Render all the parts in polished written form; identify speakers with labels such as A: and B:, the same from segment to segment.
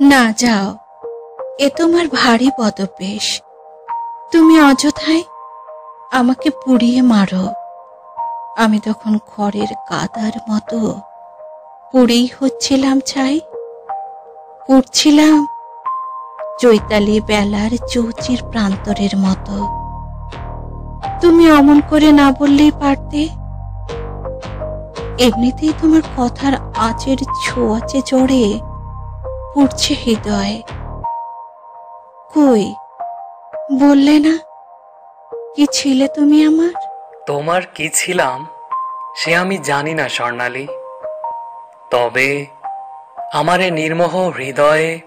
A: না যাও, এ তোমার ভারী পদবেশ। তুমি অযথাই আমাকে পুড়িয়ে মারো। আমি তখন খড়ের কাদার মতো পুড়েই হচ্ছিলাম ছাই। পুড়ছিলাম চৈতালি বেলার চৌচির প্রান্তরের মতো। তুমি অমন করে না বললেই পারতে। এমনিতেই তোমার কথার আঁচের ছোঁয়াচে জড়ে পুড়ছে হৃদয়। কই, বললে না কি ছিলে তুমি আমার?
B: তোমার কি ছিলাম সে আমি জানি না স্বর্ণালী, তবে আমার এ নির্মোহ হৃদয়ে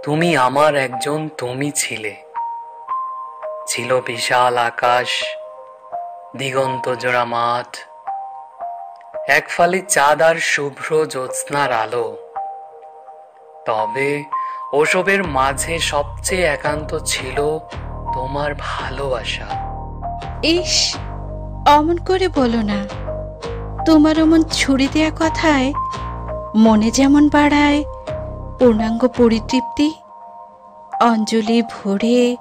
B: তুমি আমার একজন তুমি ছিলে। ছিল বিশাল আকাশ, দিগন্ত জোড়া মাঠ, এক ফালি চাঁদ আর শুভ্র জ্যোৎস্নার আলো। তবে ওসবের মাঝে সবচেয়ে একান্ত ছিল তোমার ভালোবাসা।
A: ইস, অমন করে বলো না। তোমার অমন ছুরি দেয়া কথায় মনে যেমন বাড়ায় পূর্ণাঙ্গ পরিতৃপ্তি, অঞ্জলি ভরে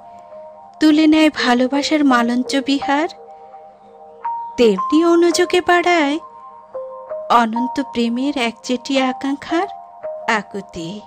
A: তুলে নেয় ভালোবাসার মালঞ্চ বিহার, তেমনি অনুযোগে বাড়ায় অনন্ত প্রেমের একচেটিয়া আকাঙ্ক্ষার আকুতি।